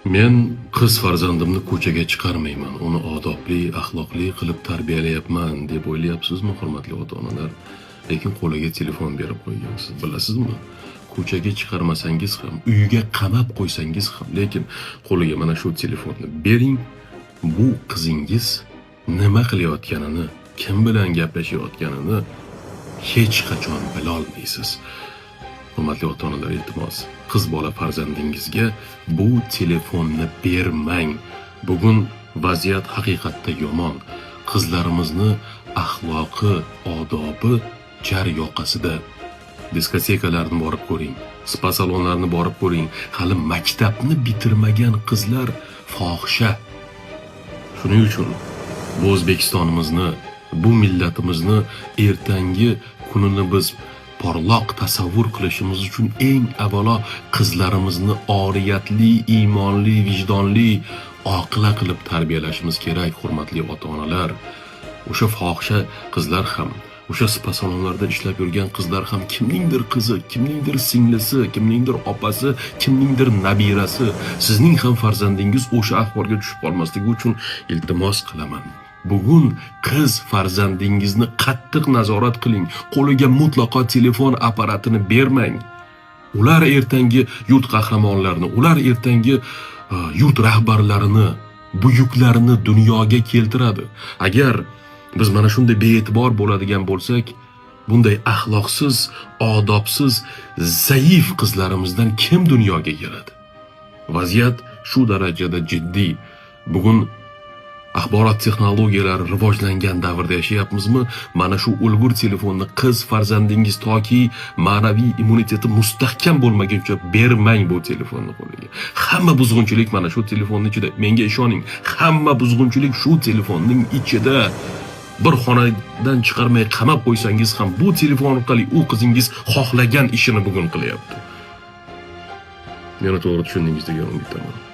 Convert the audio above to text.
Men qiz farzandimni ko'chaga chiqarmayman, uni odobli, axloqli qilib tarbiyalayapman deb o'ylayapsizmi, hurmatli ota-onalar? Lekin qo'liga telefon berib qo'ygansiz. Bilasizmi? Ko'chaga chiqarmasangiz ham, uyga qamab qo'ysangiz ham, lekin qo'liga mana shu telefonni bering, bu qizingiz nima qilayotganini, kim bilan gaplashayotganini hech qachon bila olmaysiz. Hurmatli ota-onalar, iltimos, qiz bola farzandingizga bu telefonni bermang. Bugun vaziyat haqiqatda yomon. Qizlarimizni axloqi, odobi jar yoqasida. Diskotekalarni borib ko'ring, spa salonlarini borib ko'ring. Hali maktabni bitirmagan qizlar fohisha. Shuning uchun bu O'zbekistonimizni, bu millatimizni ertangi kunini biz porloq tasavvur qilishimiz uchun eng avvalo qizlarimizni oriyatli, iymonli, vijdonli, oqila qilib tarbiyalashimiz kerak, hurmatli ota-onalar. O'sha fohisha qizlar ham, o'sha spa salonlarda ishlab yurgan qizlar ham kimningdir qizi, kimningdir singlisi, kimningdir opasi, kimningdir nabirasi. Sizning ham farzandingiz o'sha ahvolga tushib qolmasligi uchun iltimos qilaman. Bugun qiz farzandingizni qattiq nazorat qiling. Qo'liga mutlaqo telefon apparatini bermang. Ular ertangi yurt qahramonlarini, ular ertangi yurt rahbarlarini, buyuklarni dunyoga keltiradi. Agar biz mana shunday bee'tibor bo'ladigan bo'lsak, bunday axloqsiz, odobsiz, zaif qizlarimizdan kim dunyoga keladi? Vaziyat shu darajada jiddiy. Bugun axborot texnologiyalari rivojlangan davrda yashayapmizmi? Mana shu ulgur telefonni qiz farzandingiz toki ma'naviy immuniteti mustahkam bo'lmaguncha bermang bu telefonni qo'liga. Hamma buzg'unchilik mana shu telefonning ichida. Menga ishoning, hamma buzg'unchilik shu telefonning ichida. Bir xonadan chiqarmay qamab qo'ysangiz ham bu telefon orqali u qizingiz xohlagan ishini bugun qilyapti. Meni to'g'ri tushundingiz degan umid qilaman.